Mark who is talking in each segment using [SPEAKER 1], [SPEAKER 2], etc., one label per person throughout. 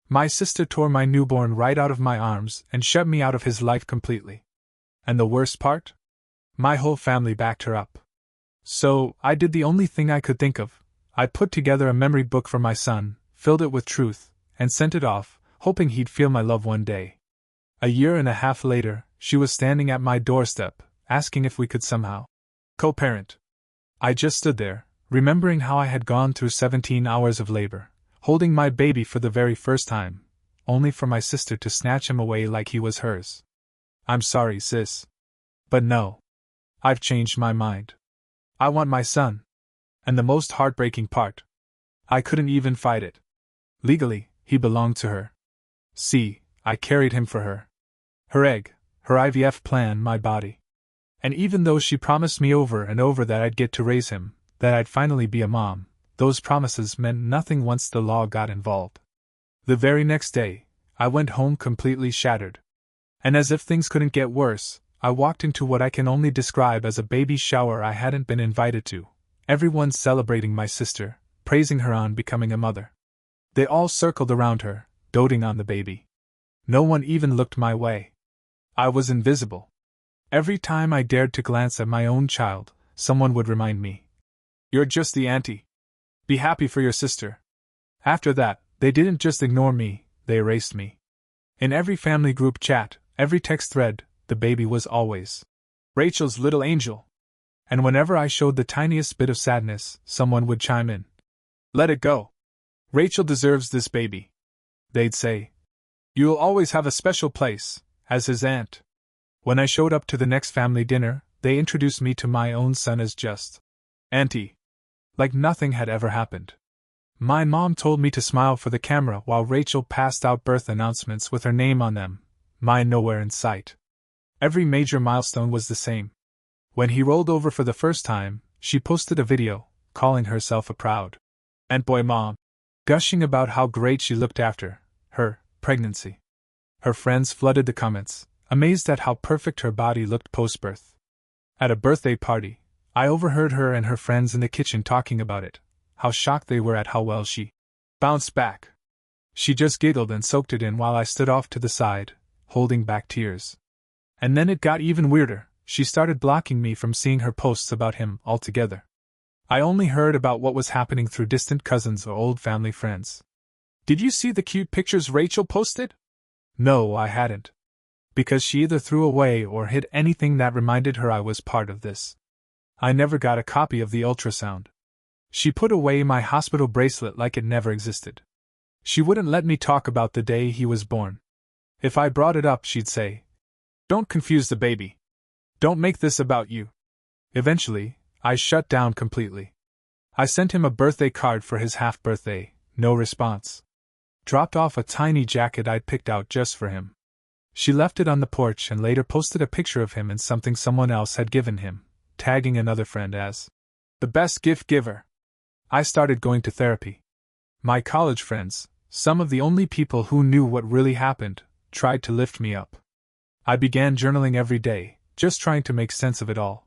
[SPEAKER 1] My sister tore my newborn right out of my arms and shut me out of his life completely. And the worst part? My whole family backed her up. So, I did the only thing I could think of. I put together a memory book for my son, filled it with truth, and sent it off, hoping he'd feel my love one day. A year and a half later, she was standing at my doorstep, asking if we could somehow co-parent. I just stood there, remembering how I had gone through 17 hours of labor, holding my baby for the very first time, only for my sister to snatch him away like he was hers. I'm sorry, sis. But no. I've changed my mind. I want my son. And the most heartbreaking part, I couldn't even fight it. Legally, he belonged to her. See, I carried him for her. Her egg, her IVF plan, my body. And even though she promised me over and over that I'd get to raise him, that I'd finally be a mom, those promises meant nothing once the law got involved. The very next day, I went home completely shattered. And as if things couldn't get worse, I walked into what I can only describe as a baby shower I hadn't been invited to. Everyone celebrating my sister, praising her on becoming a mother. They all circled around her, doting on the baby. No one even looked my way. I was invisible. Every time I dared to glance at my own child, someone would remind me, "You're just the auntie. Be happy for your sister." After that, they didn't just ignore me, they erased me. In every family group chat, every text thread, the baby was always Rachel's little angel. And whenever I showed the tiniest bit of sadness, someone would chime in. "Let it go. Rachel deserves this baby." They'd say, "You'll always have a special place, as his aunt." When I showed up to the next family dinner, they introduced me to my own son as just Auntie. Like nothing had ever happened. My mom told me to smile for the camera while Rachel passed out birth announcements with her name on them, mine nowhere in sight. Every major milestone was the same. When he rolled over for the first time, she posted a video, calling herself a proud Aunt Boy mom, gushing about how great she looked after her pregnancy. Her friends flooded the comments, amazed at how perfect her body looked post-birth. At a birthday party, I overheard her and her friends in the kitchen talking about it, how shocked they were at how well she bounced back. She just giggled and soaked it in while I stood off to the side, holding back tears. And then it got even weirder. She started blocking me from seeing her posts about him altogether. I only heard about what was happening through distant cousins or old family friends. "Did you see the cute pictures Rachel posted?" No, I hadn't. Because she either threw away or hid anything that reminded her I was part of this. I never got a copy of the ultrasound. She put away my hospital bracelet like it never existed. She wouldn't let me talk about the day he was born. If I brought it up, she'd say, "Don't confuse the baby. Don't make this about you." Eventually, I shut down completely. I sent him a birthday card for his half-birthday, no response. Dropped off a tiny jacket I'd picked out just for him. She left it on the porch and later posted a picture of him and something someone else had given him, tagging another friend as the best gift giver. I started going to therapy. My college friends, some of the only people who knew what really happened, tried to lift me up. I began journaling every day, just trying to make sense of it all.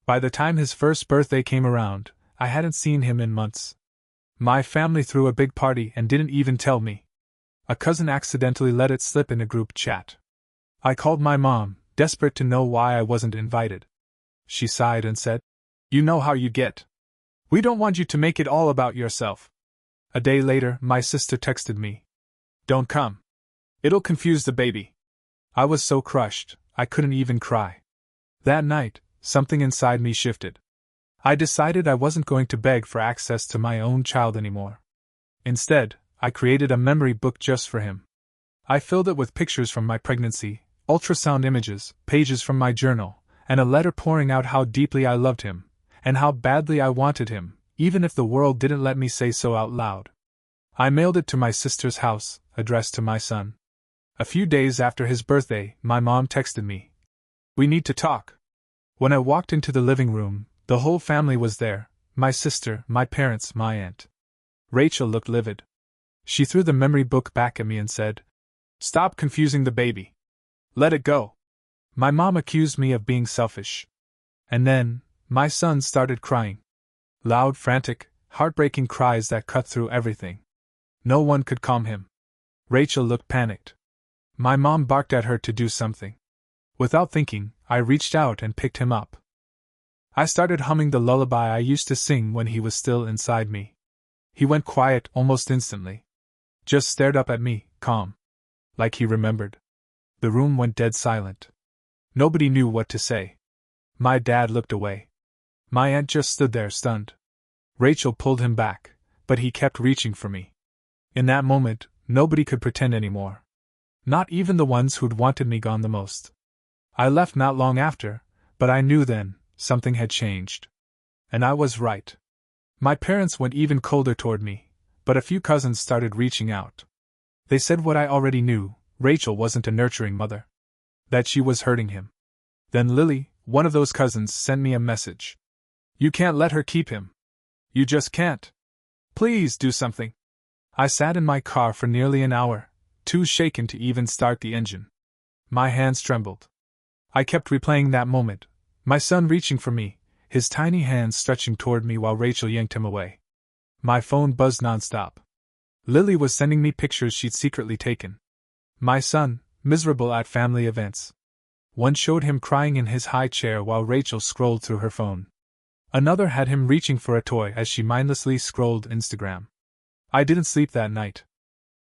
[SPEAKER 1] By the time his first birthday came around, I hadn't seen him in months. My family threw a big party and didn't even tell me. A cousin accidentally let it slip in a group chat. I called my mom, desperate to know why I wasn't invited. She sighed and said, "You know how you get. We don't want you to make it all about yourself." A day later, my sister texted me, "Don't come. It'll confuse the baby." I was so crushed, I couldn't even cry. That night, something inside me shifted. I decided I wasn't going to beg for access to my own child anymore. Instead, I created a memory book just for him. I filled it with pictures from my pregnancy, ultrasound images, pages from my journal, and a letter pouring out how deeply I loved him, and how badly I wanted him, even if the world didn't let me say so out loud. I mailed it to my sister's house, addressed to my son. A few days after his birthday, my mom texted me, "We need to talk." When I walked into the living room, the whole family was there, my sister, my parents, my aunt. Rachel looked livid. She threw the memory book back at me and said, "Stop confusing the baby. Let it go." My mom accused me of being selfish. And then, my son started crying. Loud, frantic, heartbreaking cries that cut through everything. No one could calm him. Rachel looked panicked. My mom barked at her to do something. Without thinking, I reached out and picked him up. I started humming the lullaby I used to sing when he was still inside me. He went quiet almost instantly. Just stared up at me, calm. Like he remembered. The room went dead silent. Nobody knew what to say. My dad looked away. My aunt just stood there stunned. Rachel pulled him back, but he kept reaching for me. In that moment, nobody could pretend anymore. Not even the ones who'd wanted me gone the most. I left not long after, but I knew then, something had changed. And I was right. My parents went even colder toward me, but a few cousins started reaching out. They said what I already knew: Rachel wasn't a nurturing mother. That she was hurting him. Then Lily, one of those cousins, sent me a message. "You can't let her keep him. You just can't. Please do something." I sat in my car for nearly an hour, too shaken to even start the engine. My hands trembled. I kept replaying that moment, my son reaching for me, his tiny hands stretching toward me while Rachel yanked him away. My phone buzzed nonstop. Lily was sending me pictures she'd secretly taken. My son, miserable at family events. One showed him crying in his high chair while Rachel scrolled through her phone. Another had him reaching for a toy as she mindlessly scrolled Instagram. I didn't sleep that night.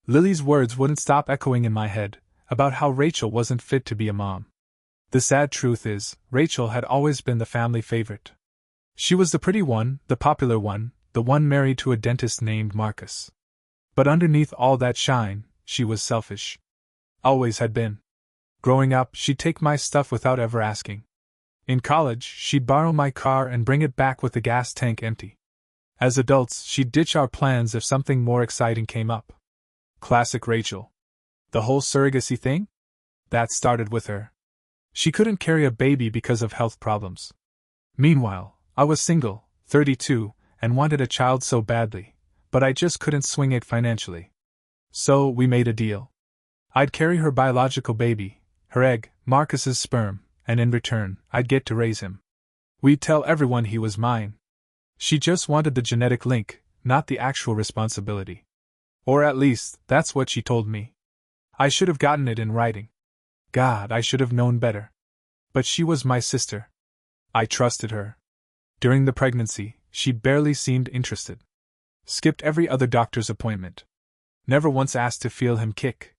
[SPEAKER 1] Lily's words wouldn't stop echoing in my head, about how Rachel wasn't fit to be a mom. The sad truth is, Rachel had always been the family favorite. She was the pretty one, the popular one, the one married to a dentist named Marcus. But underneath all that shine, she was selfish. Always had been. Growing up, she'd take my stuff without ever asking. In college, she'd borrow my car and bring it back with the gas tank empty. As adults, she'd ditch our plans if something more exciting came up. Classic Rachel. The whole surrogacy thing? That started with her. She couldn't carry a baby because of health problems. Meanwhile, I was single, 32, and wanted a child so badly, but I just couldn't swing it financially. So, we made a deal. I'd carry her biological baby, her egg, Marcus's sperm, and in return, I'd get to raise him. We'd tell everyone he was mine. She just wanted the genetic link, not the actual responsibility. Or at least, that's what she told me. I should have gotten it in writing. God, I should have known better. But she was my sister. I trusted her. During the pregnancy, she barely seemed interested. Skipped every other doctor's appointment. Never once asked to feel him kick.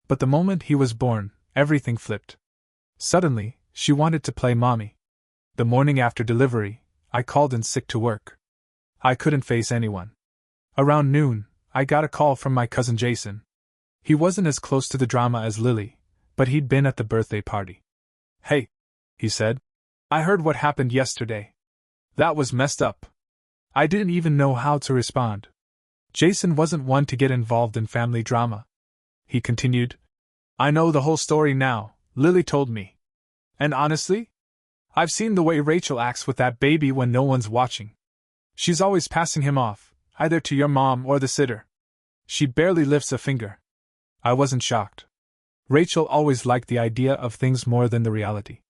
[SPEAKER 1] But the moment he was born, everything flipped. Suddenly, she wanted to play mommy. The morning after delivery, I called in sick to work. I couldn't face anyone. Around noon, I got a call from my cousin Jason. He wasn't as close to the drama as Lily, but he'd been at the birthday party. "Hey," he said. "I heard what happened yesterday. That was messed up." I didn't even know how to respond. Jason wasn't one to get involved in family drama. He continued, "I know the whole story now, Lily told me. And honestly, I've seen the way Rachel acts with that baby when no one's watching. She's always passing him off, either to your mom or the sitter. She barely lifts a finger." I wasn't shocked. Rachel always liked the idea of things more than the reality.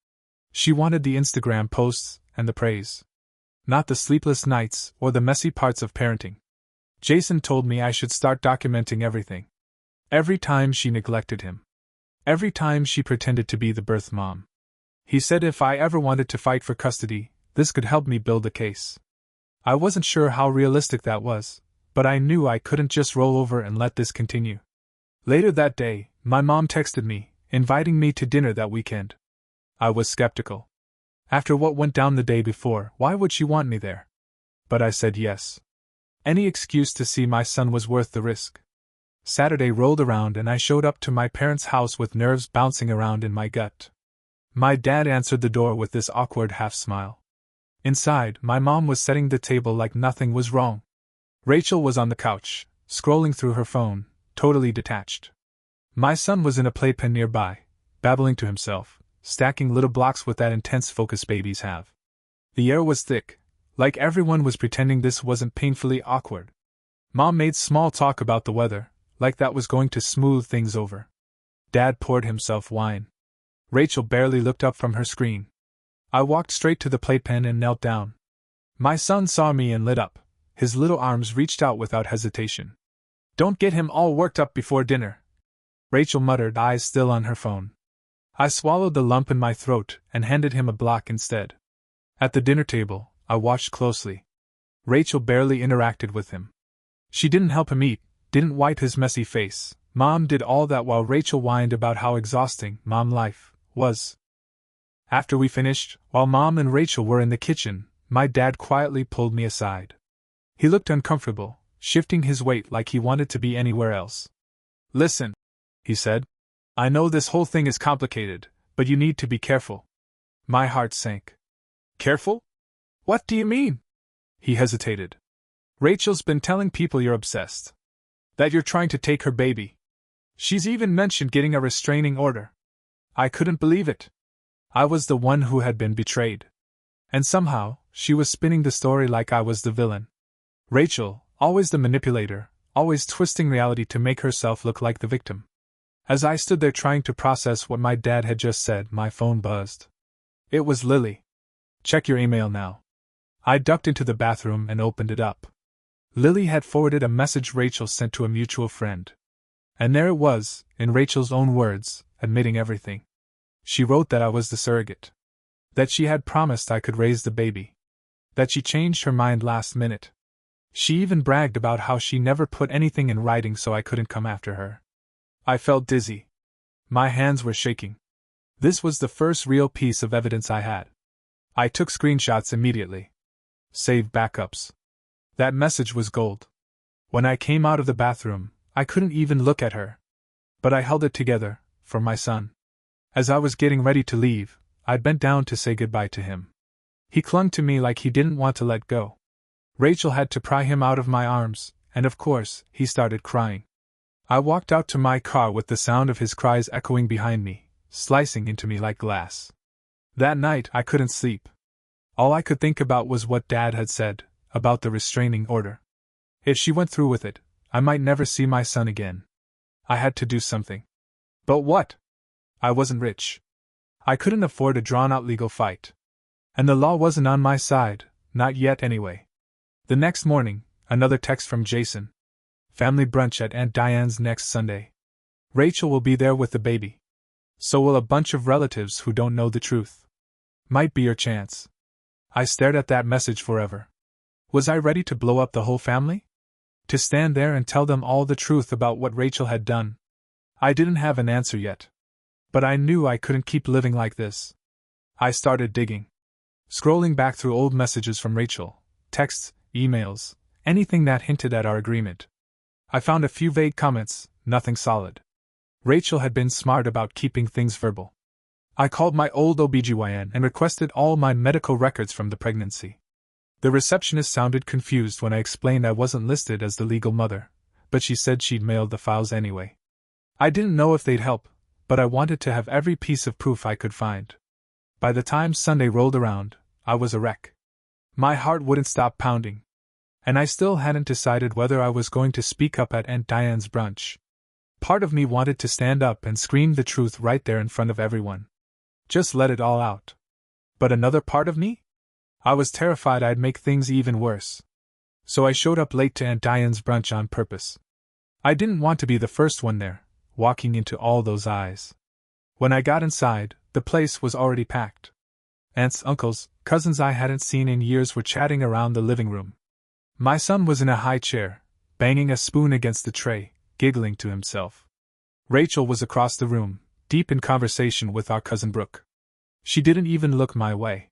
[SPEAKER 1] She wanted the Instagram posts and the praise. Not the sleepless nights or the messy parts of parenting. Jason told me I should start documenting everything. Every time she neglected him. Every time she pretended to be the birth mom. He said if I ever wanted to fight for custody, this could help me build a case. I wasn't sure how realistic that was, but I knew I couldn't just roll over and let this continue. Later that day, my mom texted me, inviting me to dinner that weekend. I was skeptical. After what went down the day before, why would she want me there? But I said yes. Any excuse to see my son was worth the risk. Saturday rolled around and I showed up to my parents' house with nerves bouncing around in my gut. My dad answered the door with this awkward half-smile. Inside, my mom was setting the table like nothing was wrong. Rachel was on the couch, scrolling through her phone, totally detached. My son was in a playpen nearby, babbling to himself, stacking little blocks with that intense focus babies have. The air was thick, like everyone was pretending this wasn't painfully awkward. Mom made small talk about the weather, like that was going to smooth things over. Dad poured himself wine. Rachel barely looked up from her screen. I walked straight to the playpen and knelt down. My son saw me and lit up. His little arms reached out without hesitation. "Don't get him all worked up before dinner," Rachel muttered, eyes still on her phone. I swallowed the lump in my throat and handed him a block instead. At the dinner table, I watched closely. Rachel barely interacted with him. She didn't help him eat, didn't wipe his messy face. Mom did all that while Rachel whined about how exhausting mom life was. After we finished, while Mom and Rachel were in the kitchen, my dad quietly pulled me aside. He looked uncomfortable, shifting his weight like he wanted to be anywhere else. Listen, he said. I know this whole thing is complicated, but you need to be careful. My heart sank. Careful? What do you mean? He hesitated. Rachel's been telling people you're obsessed. That you're trying to take her baby. She's even mentioned getting a restraining order. I couldn't believe it. I was the one who had been betrayed. And somehow, she was spinning the story like I was the villain. Rachel, always the manipulator, always twisting reality to make herself look like the victim. As I stood there trying to process what my dad had just said, my phone buzzed. It was Lily. Check your email now. I ducked into the bathroom and opened it up. Lily had forwarded a message Rachel sent to a mutual friend. And there it was, in Rachel's own words, admitting everything. She wrote that I was the surrogate. That she had promised I could raise the baby. That she changed her mind last minute. She even bragged about how she never put anything in writing so I couldn't come after her. I felt dizzy. My hands were shaking. This was the first real piece of evidence I had. I took screenshots immediately. Saved backups. That message was gold. When I came out of the bathroom, I couldn't even look at her. But I held it together, for my son. As I was getting ready to leave, I bent down to say goodbye to him. He clung to me like he didn't want to let go. Rachel had to pry him out of my arms, and of course, he started crying. I walked out to my car with the sound of his cries echoing behind me, slicing into me like glass. That night, I couldn't sleep. All I could think about was what Dad had said, about the restraining order. If she went through with it, I might never see my son again. I had to do something. But what? I wasn't rich. I couldn't afford a drawn-out legal fight. And the law wasn't on my side, not yet anyway. The next morning, another text from Jason. Family brunch at Aunt Diane's next Sunday. Rachel will be there with the baby. So will a bunch of relatives who don't know the truth. Might be your chance. I stared at that message forever. Was I ready to blow up the whole family? To stand there and tell them all the truth about what Rachel had done? I didn't have an answer yet. But I knew I couldn't keep living like this. I started digging. Scrolling back through old messages from Rachel, texts, emails, anything that hinted at our agreement. I found a few vague comments, nothing solid. Rachel had been smart about keeping things verbal. I called my old OBGYN and requested all my medical records from the pregnancy. The receptionist sounded confused when I explained I wasn't listed as the legal mother, but she said she'd mailed the files anyway. I didn't know if they'd help, but I wanted to have every piece of proof I could find. By the time Sunday rolled around, I was a wreck. My heart wouldn't stop pounding. And I still hadn't decided whether I was going to speak up at Aunt Diane's brunch. Part of me wanted to stand up and scream the truth right there in front of everyone. Just let it all out. But another part of me? I was terrified I'd make things even worse. So I showed up late to Aunt Diane's brunch on purpose. I didn't want to be the first one there, walking into all those eyes. When I got inside, the place was already packed. Aunts, uncles, cousins I hadn't seen in years were chatting around the living room. My son was in a high chair, banging a spoon against the tray, giggling to himself. Rachel was across the room, deep in conversation with our cousin Brooke. She didn't even look my way.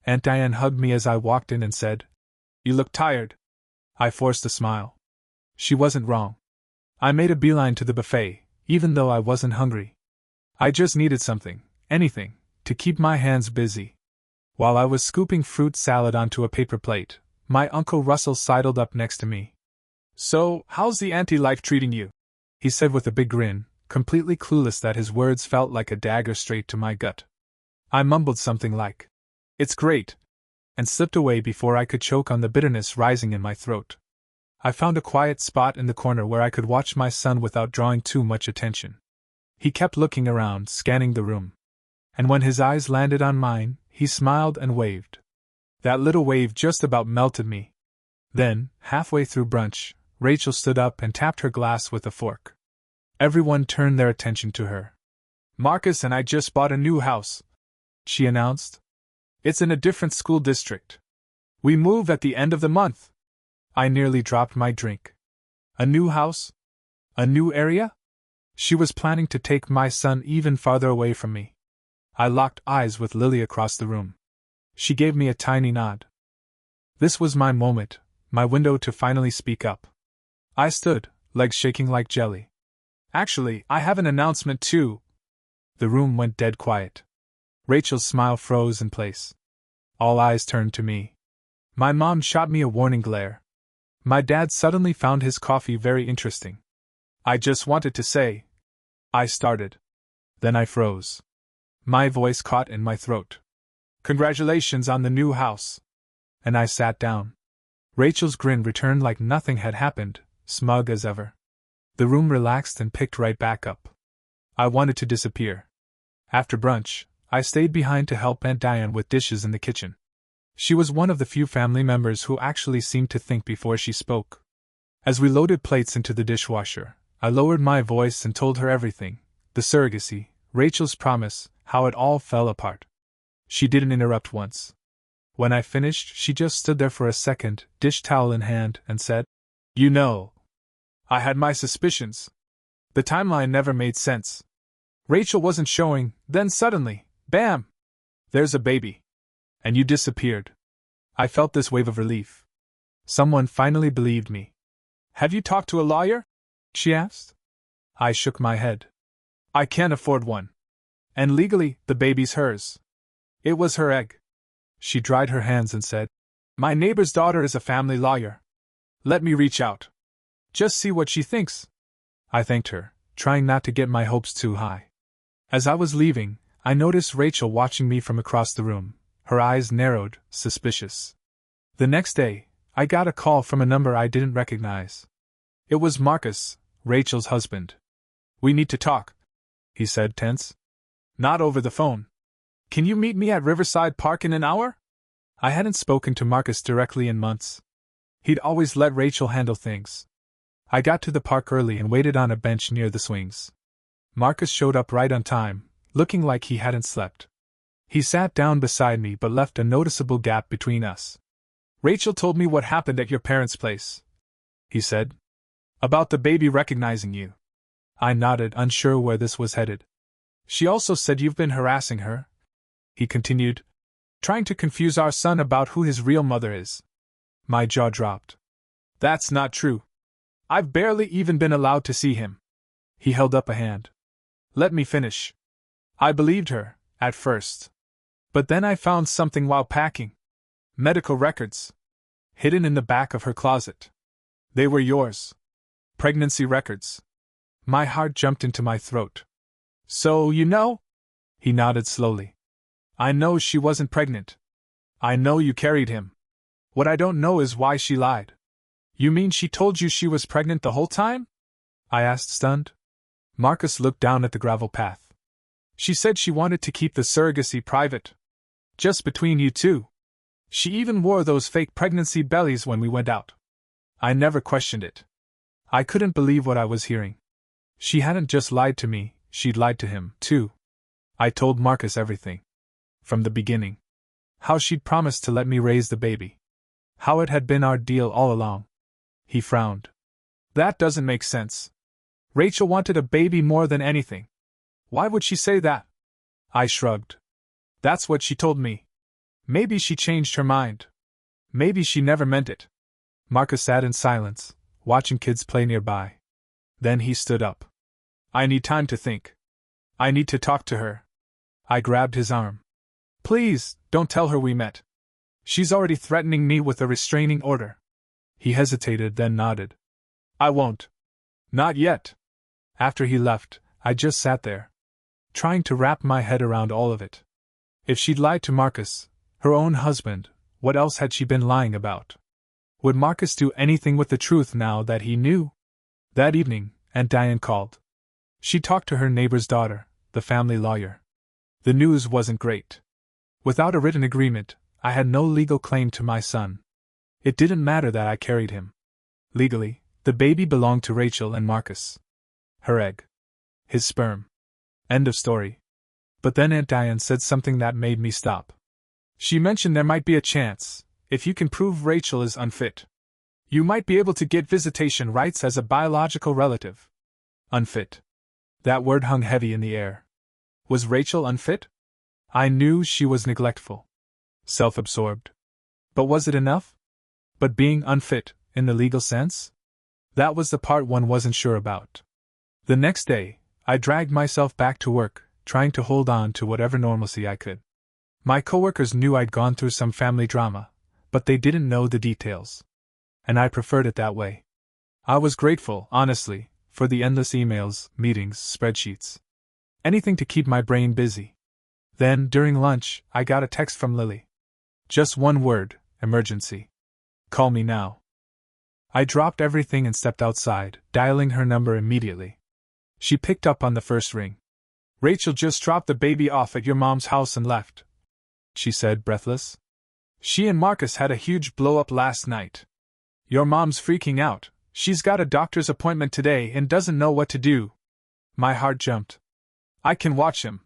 [SPEAKER 1] Aunt Diane hugged me as I walked in and said, "You look tired." I forced a smile. She wasn't wrong. I made a beeline to the buffet, even though I wasn't hungry. I just needed something, anything, to keep my hands busy. While I was scooping fruit salad onto a paper plate, my Uncle Russell sidled up next to me. "So, how's the auntie life treating you?" he said with a big grin, completely clueless that his words felt like a dagger straight to my gut. I mumbled something like, "It's great," and slipped away before I could choke on the bitterness rising in my throat. I found a quiet spot in the corner where I could watch my son without drawing too much attention. He kept looking around, scanning the room. And when his eyes landed on mine, he smiled and waved. That little wave just about melted me. Then, halfway through brunch, Rachel stood up and tapped her glass with a fork. Everyone turned their attention to her. Marcus and I just bought a new house, she announced. It's in a different school district. We move at the end of the month. I nearly dropped my drink. A new house? A new area? She was planning to take my son even farther away from me. I locked eyes with Lily across the room. She gave me a tiny nod. This was my moment, my window to finally speak up. I stood, legs shaking like jelly. Actually, I have an announcement too. The room went dead quiet. Rachel's smile froze in place. All eyes turned to me. My mom shot me a warning glare. My dad suddenly found his coffee very interesting. I just wanted to say. I started. Then I froze. My voice caught in my throat. Congratulations on the new house. And I sat down. Rachel's grin returned like nothing had happened, smug as ever. The room relaxed and picked right back up. I wanted to disappear. After brunch, I stayed behind to help Aunt Diane with dishes in the kitchen. She was one of the few family members who actually seemed to think before she spoke. As we loaded plates into the dishwasher, I lowered my voice and told her everything: the surrogacy, Rachel's promise, how it all fell apart. She didn't interrupt once. When I finished, she just stood there for a second, dish towel in hand, and said, "You know, I had my suspicions. The timeline never made sense. Rachel wasn't showing, then suddenly, bam! There's a baby. And you disappeared." I felt this wave of relief. Someone finally believed me. "Have you talked to a lawyer?" she asked. I shook my head. "I can't afford one. And legally, the baby's hers. It was her egg." She dried her hands and said, "My neighbor's daughter is a family lawyer. Let me reach out. Just see what she thinks." I thanked her, trying not to get my hopes too high. As I was leaving, I noticed Rachel watching me from across the room, her eyes narrowed, suspicious. The next day, I got a call from a number I didn't recognize. It was Marcus, Rachel's husband. "We need to talk," he said, tense. "Not over the phone. Can you meet me at Riverside Park in an hour?" I hadn't spoken to Marcus directly in months. He'd always let Rachel handle things. I got to the park early and waited on a bench near the swings. Marcus showed up right on time, looking like he hadn't slept. He sat down beside me but left a noticeable gap between us. "Rachel told me what happened at your parents' place," he said. "About the baby recognizing you." I nodded, unsure where this was headed. "She also said you've been harassing her," he continued, "trying to confuse our son about who his real mother is." My jaw dropped. "That's not true. I've barely even been allowed to see him." He held up a hand. "Let me finish. I believed her, at first. But then I found something while packing. Medical records. Hidden in the back of her closet. They were yours. Pregnancy records." My heart jumped into my throat. "So you know?" He nodded slowly. "I know she wasn't pregnant. I know you carried him. What I don't know is why she lied." "You mean she told you she was pregnant the whole time?" I asked, stunned. Marcus looked down at the gravel path. "She said she wanted to keep the surrogacy private. Just between you two. She even wore those fake pregnancy bellies when we went out. I never questioned it. I couldn't believe what I was hearing. She hadn't just lied to me, she'd lied to him, too. I told Marcus everything. From the beginning. How she'd promised to let me raise the baby. How it had been our deal all along. He frowned. "That doesn't make sense. Rachel wanted a baby more than anything. Why would she say that?" I shrugged. "That's what she told me. Maybe she changed her mind. Maybe she never meant it." Marcus sat in silence, watching kids play nearby. Then he stood up. "I need time to think. I need to talk to her." I grabbed his arm. "Please, don't tell her we met. She's already threatening me with a restraining order." He hesitated, then nodded. "I won't. Not yet." After he left, I just sat there, trying to wrap my head around all of it. If she'd lied to Marcus, her own husband, what else had she been lying about? Would Marcus do anything with the truth now that he knew? That evening, Aunt Diane called. She talked to her neighbor's daughter, the family lawyer. The news wasn't great. Without a written agreement, I had no legal claim to my son. It didn't matter that I carried him. Legally, the baby belonged to Rachel and Marcus. Her egg. His sperm. End of story. But then Aunt Diane said something that made me stop. She mentioned there might be a chance, if you can prove Rachel is unfit. You might be able to get visitation rights as a biological relative. Unfit. That word hung heavy in the air. Was Rachel unfit? I knew she was neglectful. Self-absorbed. But was it enough? But being unfit, in the legal sense? That was the part one wasn't sure about. The next day, I dragged myself back to work, trying to hold on to whatever normalcy I could. My coworkers knew I'd gone through some family drama, but they didn't know the details. And I preferred it that way. I was grateful, honestly, for the endless emails, meetings, spreadsheets. Anything to keep my brain busy. Then, during lunch, I got a text from Lily. Just one word: emergency. Call me now. I dropped everything and stepped outside, dialing her number immediately. She picked up on the first ring. Rachel just dropped the baby off at your mom's house and left, she said, breathless. She and Marcus had a huge blow-up last night. Your mom's freaking out. She's got a doctor's appointment today and doesn't know what to do. My heart jumped. I can watch him,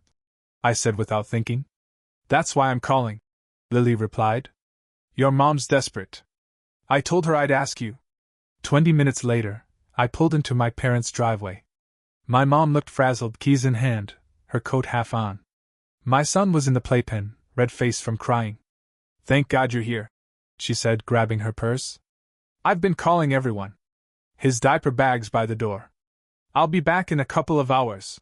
[SPEAKER 1] I said without thinking. That's why I'm calling, Lily replied. Your mom's desperate. I told her I'd ask you. 20 minutes later, I pulled into my parents' driveway. My mom looked frazzled, keys in hand, her coat half on. My son was in the playpen, red-faced from crying. Thank God you're here, she said, grabbing her purse. I've been calling everyone. His diaper bag's by the door. I'll be back in a couple of hours.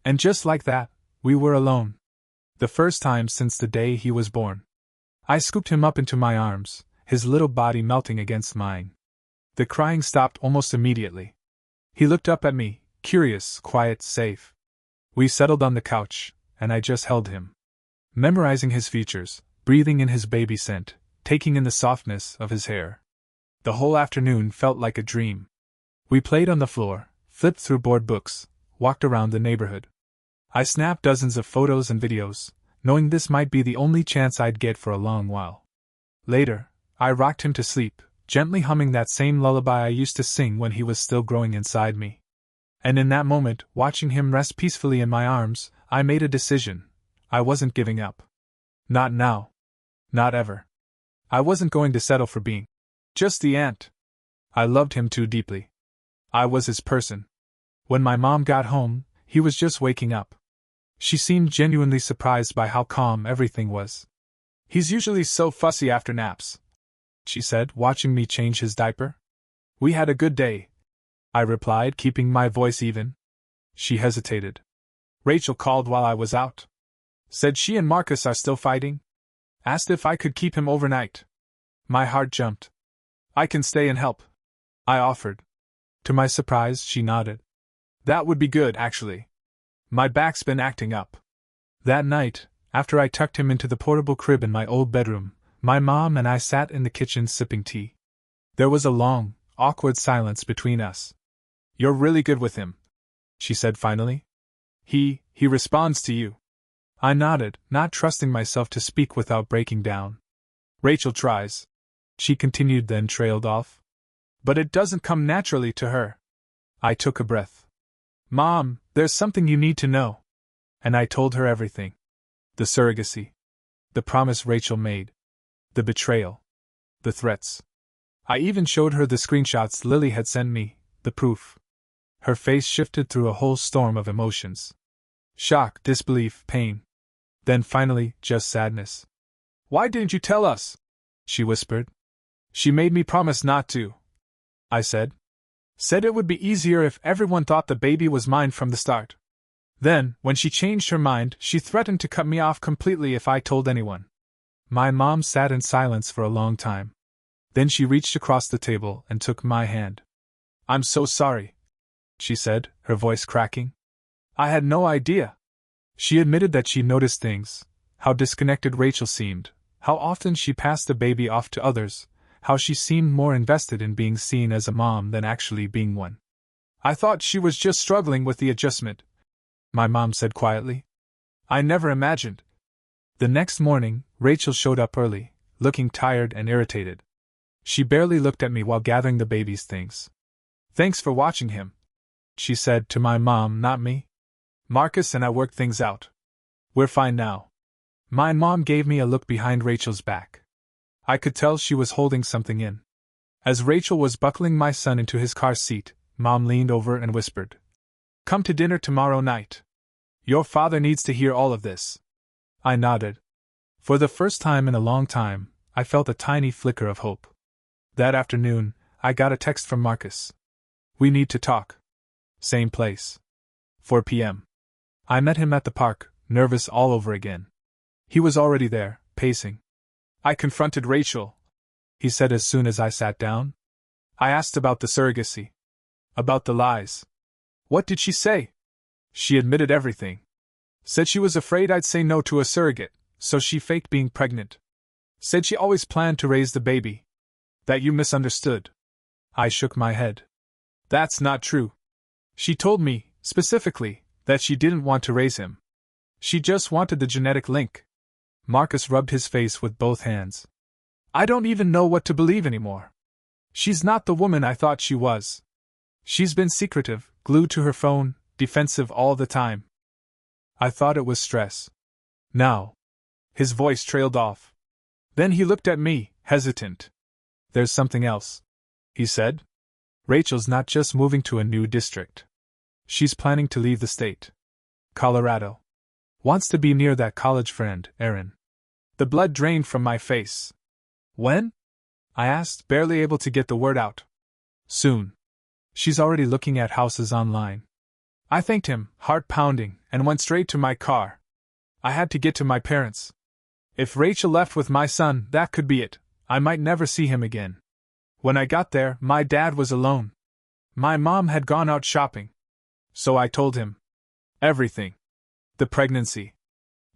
[SPEAKER 1] And just like that, we were alone. The first time since the day he was born. I scooped him up into my arms, his little body melting against mine. The crying stopped almost immediately. He looked up at me, curious, quiet, safe. We settled on the couch, and I just held him. Memorizing his features, breathing in his baby scent, taking in the softness of his hair. The whole afternoon felt like a dream. We played on the floor, flipped through board books, walked around the neighborhood. I snapped dozens of photos and videos, knowing this might be the only chance I'd get for a long while. Later, I rocked him to sleep, gently humming that same lullaby I used to sing when he was still growing inside me. And in that moment, watching him rest peacefully in my arms, I made a decision. I wasn't giving up. Not now. Not ever. I wasn't going to settle for being just the aunt. I loved him too deeply. I was his person. When my mom got home, he was just waking up. She seemed genuinely surprised by how calm everything was. He's usually so fussy after naps, she said, watching me change his diaper. We had a good day, I replied, keeping my voice even. She hesitated. Rachel called while I was out. Said she and Marcus are still fighting. Asked if I could keep him overnight. My heart jumped. I can stay and help, I offered. To my surprise, she nodded. That would be good, actually. My back's been acting up. That night, after I tucked him into the portable crib in my old bedroom, my mom and I sat in the kitchen sipping tea. There was a long, awkward silence between us. You're really good with him, she said finally. He responds to you. I nodded, not trusting myself to speak without breaking down. Rachel tries, she continued, then trailed off. But it doesn't come naturally to her. I took a breath. Mom, there's something you need to know. And I told her everything. The surrogacy. The promise Rachel made. The betrayal. The threats. I even showed her the screenshots Lily had sent me, the proof. Her face shifted through a whole storm of emotions. Shock, disbelief, pain. Then finally, just sadness. Why didn't you tell us? She whispered. She made me promise not to, I said. Said it would be easier if everyone thought the baby was mine from the start. Then, when she changed her mind, she threatened to cut me off completely if I told anyone. My mom sat in silence for a long time. Then she reached across the table and took my hand. I'm so sorry, she said, her voice cracking. I had no idea. She admitted that she noticed things, how disconnected Rachel seemed, how often she passed the baby off to others, how she seemed more invested in being seen as a mom than actually being one. I thought she was just struggling with the adjustment, my mom said quietly. I never imagined. The next morning, Rachel showed up early, looking tired and irritated. She barely looked at me while gathering the baby's things. Thanks for watching him, she said to my mom, not me. Marcus and I worked things out. We're fine now. My mom gave me a look behind Rachel's back. I could tell she was holding something in. As Rachel was buckling my son into his car seat, Mom leaned over and whispered, "Come to dinner tomorrow night. Your father needs to hear all of this." I nodded. For the first time in a long time, I felt a tiny flicker of hope. That afternoon, I got a text from Marcus. "We need to talk." Same place. 4 p.m. I met him at the park, nervous all over again. He was already there, pacing. "I confronted Rachel," he said as soon as I sat down. "I asked about the surrogacy. About the lies. What did she say?" "She admitted everything. Said she was afraid I'd say no to a surrogate, so she faked being pregnant. Said she always planned to raise the baby. That you misunderstood." I shook my head. "That's not true. She told me, specifically, that she didn't want to raise him. She just wanted the genetic link." Marcus rubbed his face with both hands. "I don't even know what to believe anymore. She's not the woman I thought she was. She's been secretive, glued to her phone, defensive all the time. I thought it was stress. Now." His voice trailed off. Then he looked at me, hesitant. "There's something else," he said. "Rachel's not just moving to a new district. She's planning to leave the state. Colorado. Wants to be near that college friend, Erin." The blood drained from my face. "When?" I asked, barely able to get the word out. "Soon. She's already looking at houses online." I thanked him, heart pounding, and went straight to my car. I had to get to my parents. If Rachel left with my son, that could be it. I might never see him again. When I got there, my dad was alone. My mom had gone out shopping. So I told him everything. The pregnancy.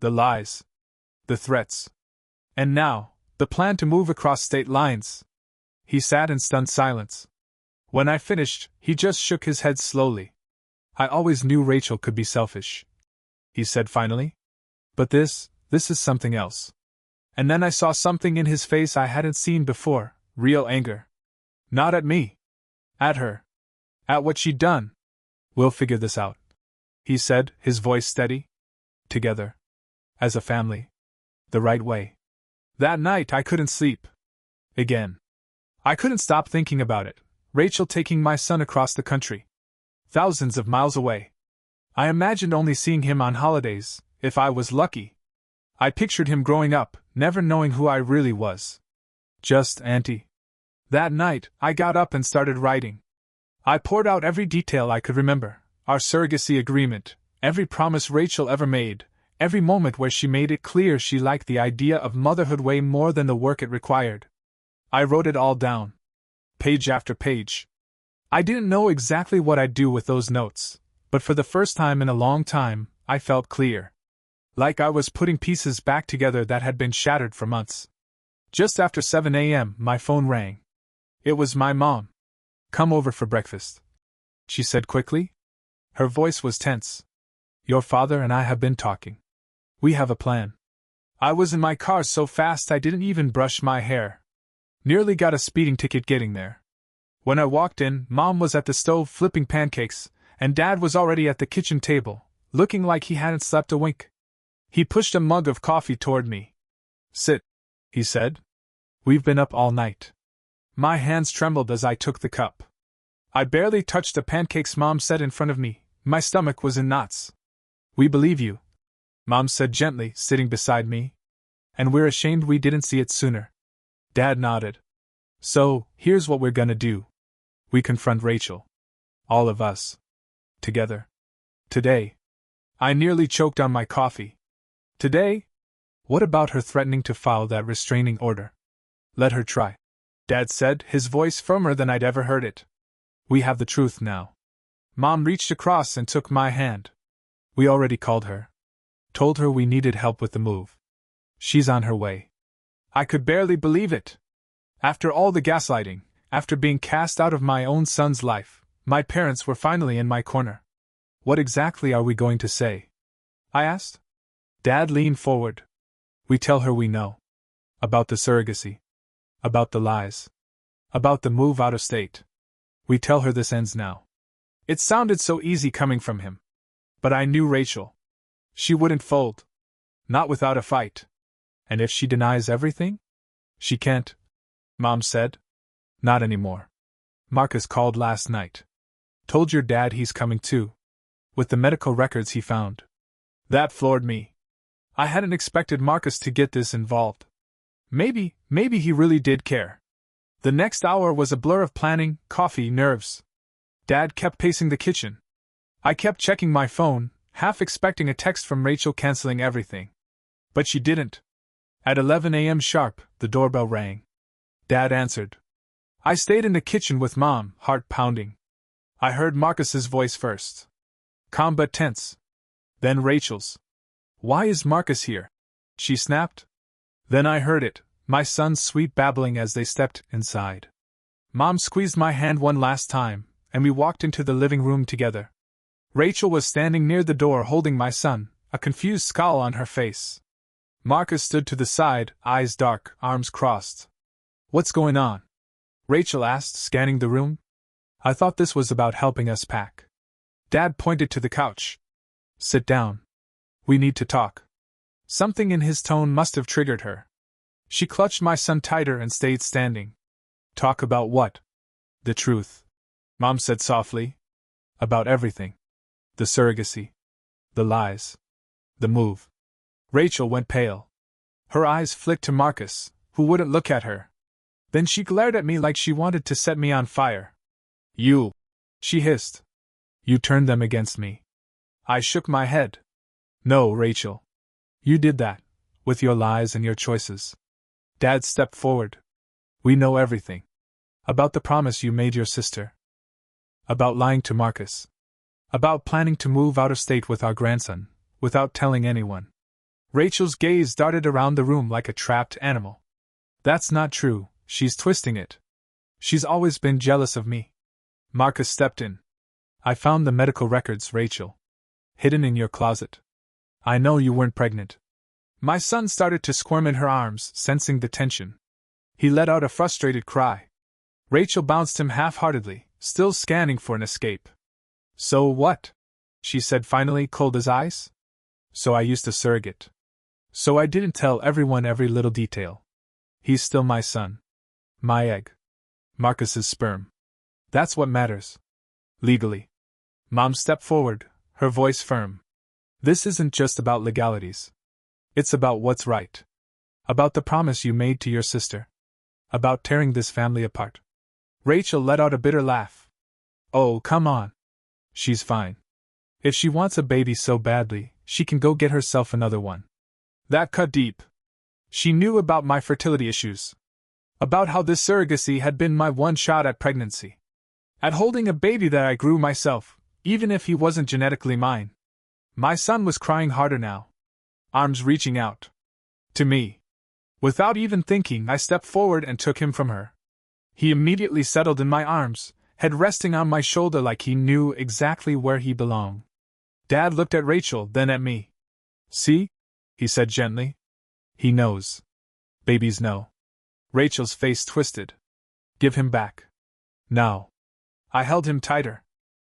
[SPEAKER 1] The lies. The threats. And now, the plan to move across state lines. He sat in stunned silence. When I finished, he just shook his head slowly. "I always knew Rachel could be selfish," he said finally. "But this is something else." And then I saw something in his face I hadn't seen before, real anger. Not at me. At her. At what she'd done. "We'll figure this out," he said, his voice steady. "Together. As a family. The right way." That night I couldn't sleep. Again. I couldn't stop thinking about it. Rachel taking my son across the country. Thousands of miles away. I imagined only seeing him on holidays, if I was lucky. I pictured him growing up, never knowing who I really was. Just Auntie. That night, I got up and started writing. I poured out every detail I could remember, our surrogacy agreement, every promise Rachel ever made, every moment where she made it clear she liked the idea of motherhood way more than the work it required. I wrote it all down. Page after page. I didn't know exactly what I'd do with those notes, but for the first time in a long time, I felt clear. Like I was putting pieces back together that had been shattered for months. Just after 7 a.m., my phone rang. It was my mom. "Come over for breakfast," she said quickly. Her voice was tense. "Your father and I have been talking. We have a plan." I was in my car so fast I didn't even brush my hair. Nearly got a speeding ticket getting there. When I walked in, Mom was at the stove flipping pancakes, and Dad was already at the kitchen table, looking like he hadn't slept a wink. He pushed a mug of coffee toward me. "Sit," he said. "We've been up all night." My hands trembled as I took the cup. I barely touched the pancakes Mom set in front of me. My stomach was in knots. "We believe you," Mom said gently, sitting beside me. "And we're ashamed we didn't see it sooner." Dad nodded. "So, here's what we're gonna do. We confront Rachel. All of us. Together. Today." I nearly choked on my coffee. Today? What about her threatening to file that restraining order? "Let her try," Dad said, his voice firmer than I'd ever heard it. "We have the truth now." Mom reached across and took my hand. "We already called her. Told her we needed help with the move. She's on her way." I could barely believe it. After all the gaslighting, after being cast out of my own son's life, my parents were finally in my corner. "What exactly are we going to say?" I asked. Dad leaned forward. "We tell her we know. About the surrogacy. About the lies. About the move out of state. We tell her this ends now. It sounded so easy coming from him. But I knew Rachel. She wouldn't fold. Not without a fight. And if she denies everything? She can't, Mom said. Not anymore. Marcus called last night. Told your dad he's coming too. With the medical records he found. That floored me. I hadn't expected Marcus to get this involved. Maybe he really did care. The next hour was a blur of planning, coffee, nerves. Dad kept pacing the kitchen. I kept checking my phone, half expecting a text from Rachel canceling everything. But she didn't. At 11 a.m. sharp, the doorbell rang. Dad answered. I stayed in the kitchen with Mom, heart pounding. I heard Marcus's voice first. Calm but tense. Then Rachel's. Why is Marcus here? She snapped. Then I heard it, my son's sweet babbling as they stepped inside. Mom squeezed my hand one last time, and we walked into the living room together. Rachel was standing near the door holding my son, a confused scowl on her face. Marcus stood to the side, eyes dark, arms crossed. What's going on? Rachel asked, scanning the room. I thought this was about helping us pack. Dad pointed to the couch. Sit down. We need to talk. Something in his tone must have triggered her. She clutched my son tighter and stayed standing. Talk about what? The truth. Mom said softly. About everything. The surrogacy. The lies. The move. Rachel went pale. Her eyes flicked to Marcus, who wouldn't look at her. Then she glared at me like she wanted to set me on fire. You! She hissed. You turned them against me. I shook my head. No, Rachel. You did that, with your lies and your choices. Dad stepped forward. We know everything. About the promise you made your sister. About lying to Marcus. About planning to move out of state with our grandson, without telling anyone. Rachel's gaze darted around the room like a trapped animal. That's not true, she's twisting it. She's always been jealous of me. Marcus stepped in. I found the medical records, Rachel. Hidden in your closet. I know you weren't pregnant. My son started to squirm in her arms, sensing the tension. He let out a frustrated cry. Rachel bounced him half-heartedly, still scanning for an escape. So what? She said finally, cold as ice. So I used a surrogate. So I didn't tell everyone every little detail. He's still my son. My egg. Marcus's sperm. That's what matters. Legally. Mom stepped forward, her voice firm. This isn't just about legalities. It's about what's right. About the promise you made to your sister. About tearing this family apart. Rachel let out a bitter laugh. Oh, come on. She's fine. If she wants a baby so badly, she can go get herself another one. That cut deep. She knew about my fertility issues. About how this surrogacy had been my one shot at pregnancy. At holding a baby that I grew myself, even if he wasn't genetically mine. My son was crying harder now. Arms reaching out. To me. Without even thinking, I stepped forward and took him from her. He immediately settled in my arms, head resting on my shoulder like he knew exactly where he belonged. Dad looked at Rachel, then at me. See? He said gently. He knows. Babies know. Rachel's face twisted. Give him back. Now. I held him tighter.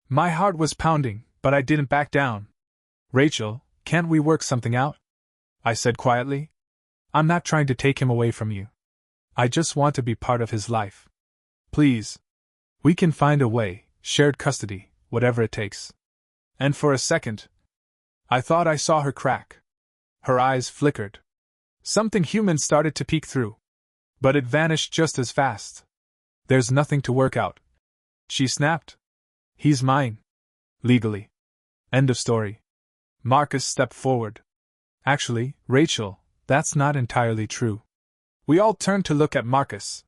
[SPEAKER 1] My heart was pounding, but I didn't back down. Rachel, can't we work something out? I said quietly. I'm not trying to take him away from you. I just want to be part of his life. Please. We can find a way, shared custody, whatever it takes. And for a second, I thought I saw her crack. Her eyes flickered. Something human started to peek through. But it vanished just as fast. There's nothing to work out. She snapped. He's mine. Legally. End of story. Marcus stepped forward. Actually, Rachel, that's not entirely true. We all turned to look at Marcus.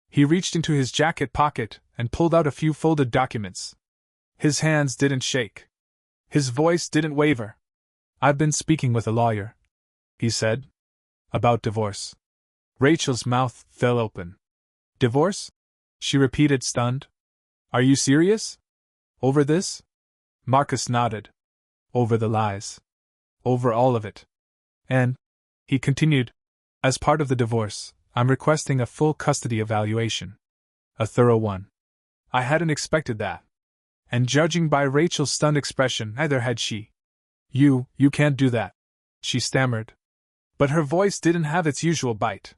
[SPEAKER 1] He reached into his jacket pocket and pulled out a few folded documents. His hands didn't shake. His voice didn't waver. I've been speaking with a lawyer, he said. About divorce. Rachel's mouth fell open. Divorce? She repeated, stunned. Are you serious? Over this? Marcus nodded. Over the lies. Over all of it. And, he continued, as part of the divorce, I'm requesting a full custody evaluation. A thorough one. I hadn't expected that. and judging by Rachel's stunned expression, neither had she. You can't do that," she stammered. But her voice didn't have its usual bite.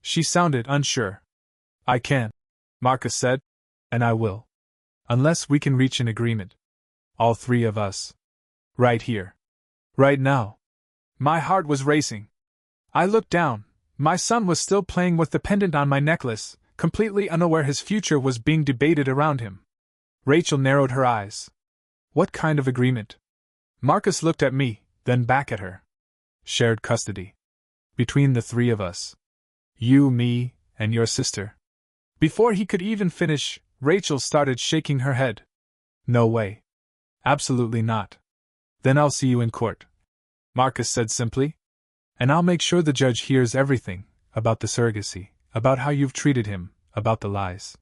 [SPEAKER 1] She sounded unsure. "I can," Marcus said, "and I will. Unless we can reach an agreement. All three of us. Right here. Right now." My heart was racing. I looked down. My son was still playing with the pendant on my necklace, completely unaware his future was being debated around him. Rachel narrowed her eyes. "What kind of agreement?" Marcus looked at me, then back at her. "Shared custody. Between the three of us. You, me, and your sister." Before he could even finish, Rachel started shaking her head. "No way. Absolutely not." "Then I'll see you in court," Marcus said simply. "And I'll make sure the judge hears everything, about the surrogacy, about how you've treated him, about the lies.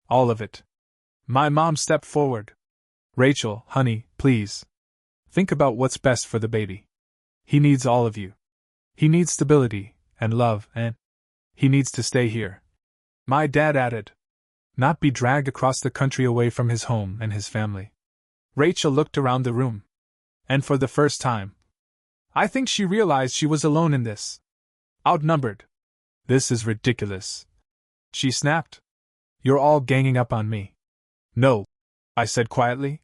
[SPEAKER 1] All of it." My mom stepped forward. "Rachel, honey, please. Think about what's best for the baby. He needs all of you. He needs stability, and love, and he needs to stay here." My dad added. "Not be dragged across the country away from his home and his family." Rachel looked around the room. And for the first time, I think she realized she was alone in this. Outnumbered. "This is ridiculous," she snapped. "You're all ganging up on me." "No," I said quietly.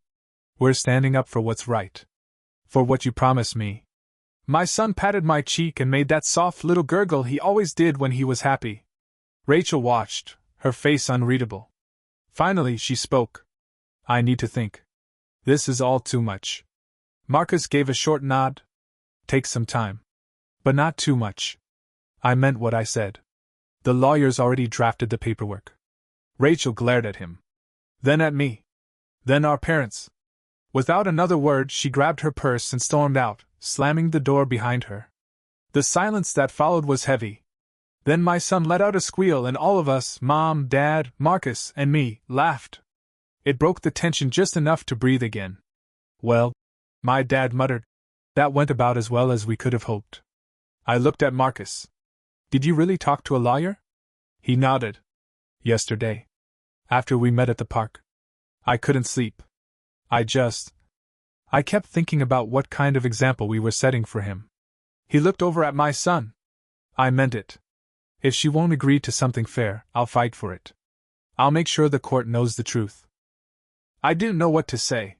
[SPEAKER 1] "We're standing up for what's right. For what you promised me." My son patted my cheek and made that soft little gurgle he always did when he was happy. Rachel watched, her face unreadable. Finally, she spoke. "I need to think. This is all too much." Marcus gave a short nod. "Take some time. But not too much." I meant what I said. "The lawyers already drafted the paperwork." Rachel glared at him. Then at me. Then our parents. Without another word, she grabbed her purse and stormed out, slamming the door behind her. The silence that followed was heavy. Then my son let out a squeal and all of us, Mom, Dad, Marcus, and me, laughed. It broke the tension just enough to breathe again. "Well," my dad muttered, "that went about as well as we could have hoped." I looked at Marcus. "Did you really talk to a lawyer?" He nodded. "Yesterday. After we met at the park. I couldn't sleep. I kept thinking about what kind of example we were setting for him." He looked over at my son. "I meant it. If she won't agree to something fair, I'll fight for it. I'll make sure the court knows the truth." I didn't know what to say.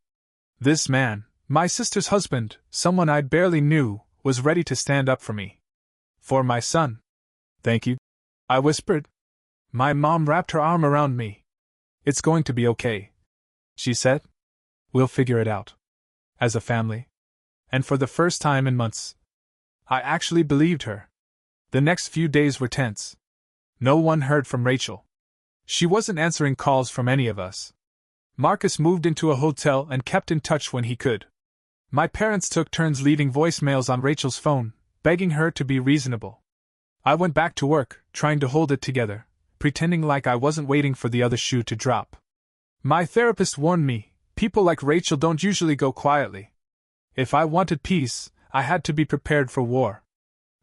[SPEAKER 1] This man, my sister's husband, someone I barely knew, was ready to stand up for me. For my son. "Thank you," I whispered. My mom wrapped her arm around me. "It's going to be okay," she said. "We'll figure it out. As a family." And for the first time in months, I actually believed her. The next few days were tense. No one heard from Rachel. She wasn't answering calls from any of us. Marcus moved into a hotel and kept in touch when he could. My parents took turns leaving voicemails on Rachel's phone, begging her to be reasonable. I went back to work, trying to hold it together, pretending like I wasn't waiting for the other shoe to drop. My therapist warned me, people like Rachel don't usually go quietly. If I wanted peace, I had to be prepared for war.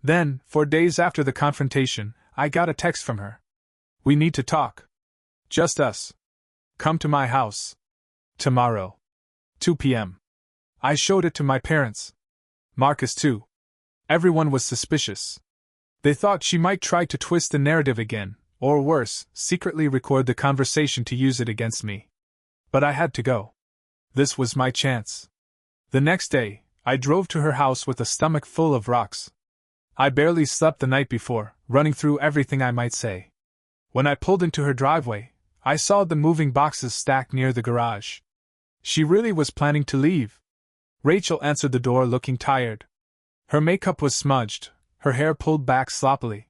[SPEAKER 1] Then, 4 days after the confrontation, I got a text from her. "We need to talk. Just us. Come to my house. Tomorrow. 2 p.m. I showed it to my parents. Marcus too. Everyone was suspicious. They thought she might try to twist the narrative again, or worse, secretly record the conversation to use it against me. But I had to go. This was my chance. The next day, I drove to her house with a stomach full of rocks. I barely slept the night before, running through everything I might say. When I pulled into her driveway, I saw the moving boxes stacked near the garage. She really was planning to leave. Rachel answered the door looking tired. Her makeup was smudged, her hair pulled back sloppily.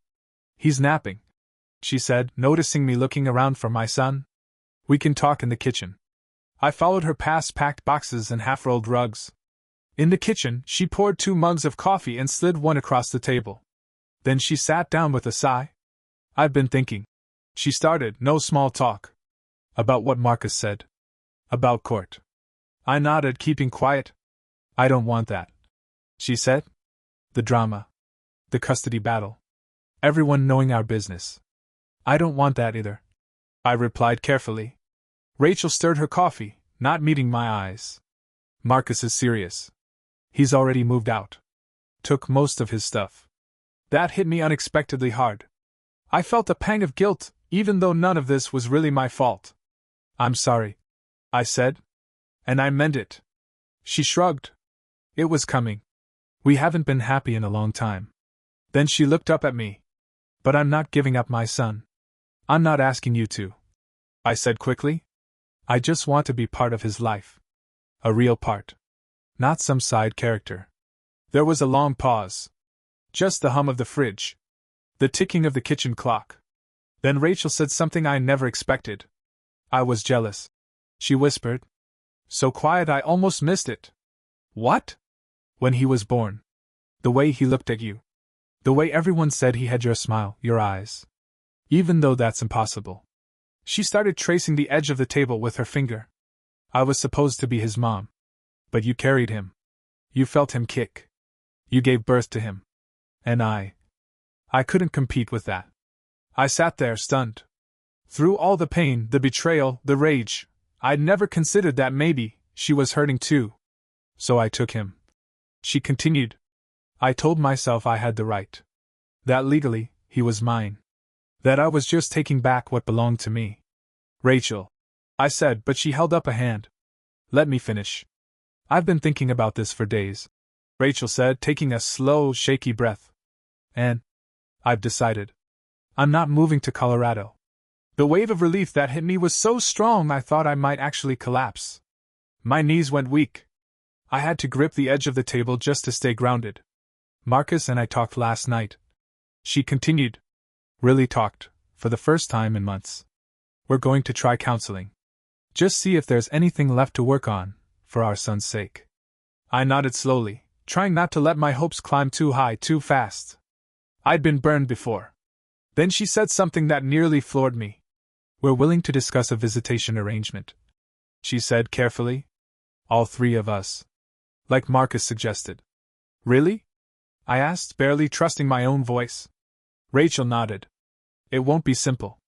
[SPEAKER 1] "He's napping," she said, noticing me looking around for my son. "We can talk in the kitchen." I followed her past packed boxes and half-rolled rugs. In the kitchen, she poured 2 mugs of coffee and slid one across the table. Then she sat down with a sigh. "I've been thinking," she started, no small talk. "About what Marcus said. About court." I nodded, keeping quiet. "I don't want that," she said. "The drama. The custody battle. Everyone knowing our business. I don't want that either," I replied carefully. Rachel stirred her coffee, not meeting my eyes. Marcus is serious. He's already moved out. Took most of his stuff. That hit me unexpectedly hard. I felt a pang of guilt, even though none of this was really my fault. I'm sorry, I said. And I meant it. She shrugged. It was coming. We haven't been happy in a long time. Then she looked up at me. But I'm not giving up my son. I'm not asking you to, I said quickly. I just want to be part of his life. A real part. Not some side character. There was a long pause. Just the hum of the fridge. The ticking of the kitchen clock. Then Rachel said something I never expected. I was jealous. She whispered. So quiet I almost missed it. What? When he was born. The way he looked at you. The way everyone said he had your smile, your eyes. Even though that's impossible. She started tracing the edge of the table with her finger. I was supposed to be his mom. But you carried him. You felt him kick. You gave birth to him. And I couldn't compete with that. I sat there stunned. Through all the pain, the betrayal, the rage, I'd never considered that maybe she was hurting too. So I took him. She continued. I told myself I had the right. That legally, he was mine. That I was just taking back what belonged to me. Rachel, I said, but she held up a hand. Let me finish. I've been thinking about this for days, Rachel said, taking a slow, shaky breath. And I've decided. I'm not moving to Colorado. The wave of relief that hit me was so strong I thought I might actually collapse. My knees went weak. I had to grip the edge of the table just to stay grounded. Marcus and I talked last night. She continued. Really talked, for the first time in months. We're going to try counseling. Just see if there's anything left to work on, for our son's sake. I nodded slowly, trying not to let my hopes climb too high too fast. I'd been burned before. Then she said something that nearly floored me. We're willing to discuss a visitation arrangement, she said carefully. All three of us. Like Marcus suggested. Really? I asked, barely trusting my own voice. Rachel nodded. It won't be simple.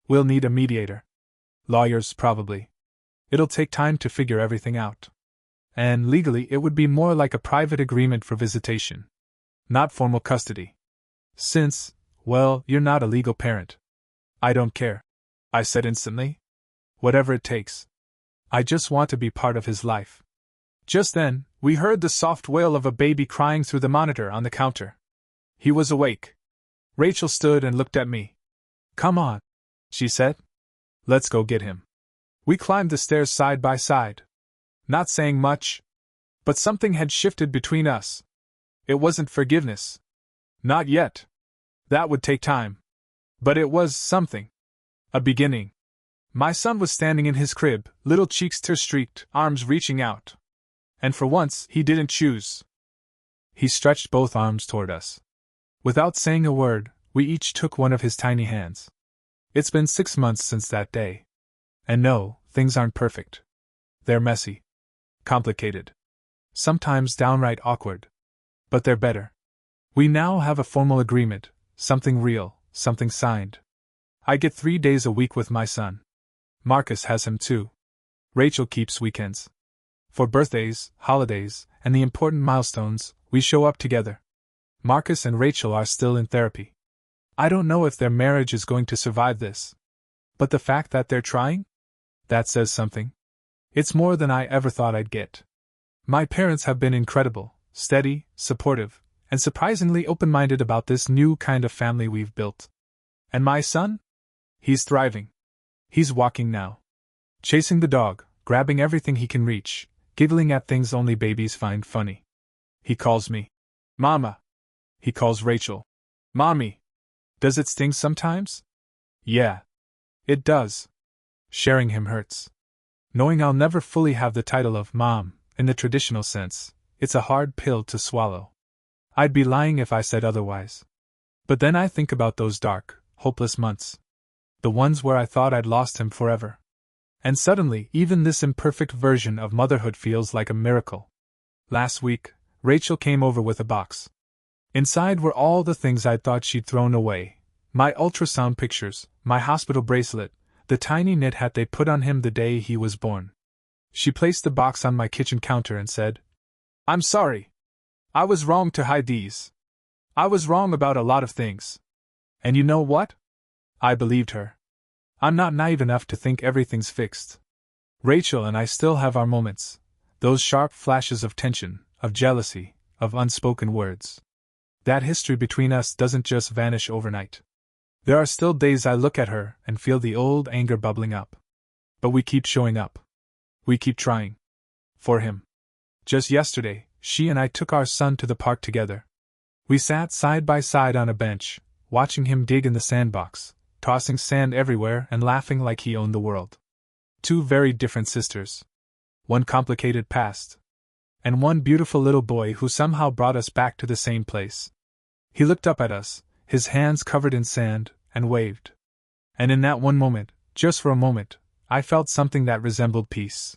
[SPEAKER 1] We'll need a mediator. Lawyers, probably. It'll take time to figure everything out. And legally, it would be more like a private agreement for visitation. Not formal custody. Since, well, you're not a legal parent. I don't care, I said instantly. Whatever it takes. I just want to be part of his life. Just then, we heard the soft wail of a baby crying through the monitor on the counter. He was awake. Rachel stood and looked at me. Come on, she said. Let's go get him. We climbed the stairs side by side. Not saying much. But something had shifted between us. It wasn't forgiveness. Not yet. That would take time. But it was something. A beginning. My son was standing in his crib, little cheeks tear-streaked, arms reaching out. And for once, he didn't choose. He stretched both arms toward us. Without saying a word, we each took one of his tiny hands. It's been 6 months since that day. And no, things aren't perfect. They're messy. Complicated. Sometimes downright awkward. But they're better. We now have a formal agreement, something real, something signed. I get 3 days a week with my son. Marcus has him too. Rachel keeps weekends. For birthdays, holidays, and the important milestones, we show up together. Marcus and Rachel are still in therapy. I don't know if their marriage is going to survive this. But the fact that they're trying? That says something. It's more than I ever thought I'd get. My parents have been incredible, steady, supportive, and surprisingly open-minded about this new kind of family we've built. And my son? He's thriving. He's walking now. Chasing the dog, grabbing everything he can reach, giggling at things only babies find funny. He calls me Mama. He calls Rachel Mommy. Does it sting sometimes? Yeah. It does. Sharing him hurts. Knowing I'll never fully have the title of Mom, in the traditional sense, it's a hard pill to swallow. I'd be lying if I said otherwise. But then I think about those dark, hopeless months. The ones where I thought I'd lost him forever. And suddenly, even this imperfect version of motherhood feels like a miracle. Last week, Rachel came over with a box. Inside were all the things I'd thought she'd thrown away. My ultrasound pictures, my hospital bracelet, the tiny knit hat they put on him the day he was born. She placed the box on my kitchen counter and said, "I'm sorry. I was wrong to hide these. I was wrong about a lot of things. And you know what?" I believed her. I'm not naive enough to think everything's fixed. Rachel and I still have our moments, those sharp flashes of tension, of jealousy, of unspoken words. That history between us doesn't just vanish overnight. There are still days I look at her and feel the old anger bubbling up. But we keep showing up. We keep trying. For him. Just yesterday, she and I took our son to the park together. We sat side by side on a bench, watching him dig in the sandbox, tossing sand everywhere and laughing like he owned the world. Two very different sisters. One complicated past. And one beautiful little boy who somehow brought us back to the same place. He looked up at us, his hands covered in sand, and waved. And in that one moment, just for a moment, I felt something that resembled peace.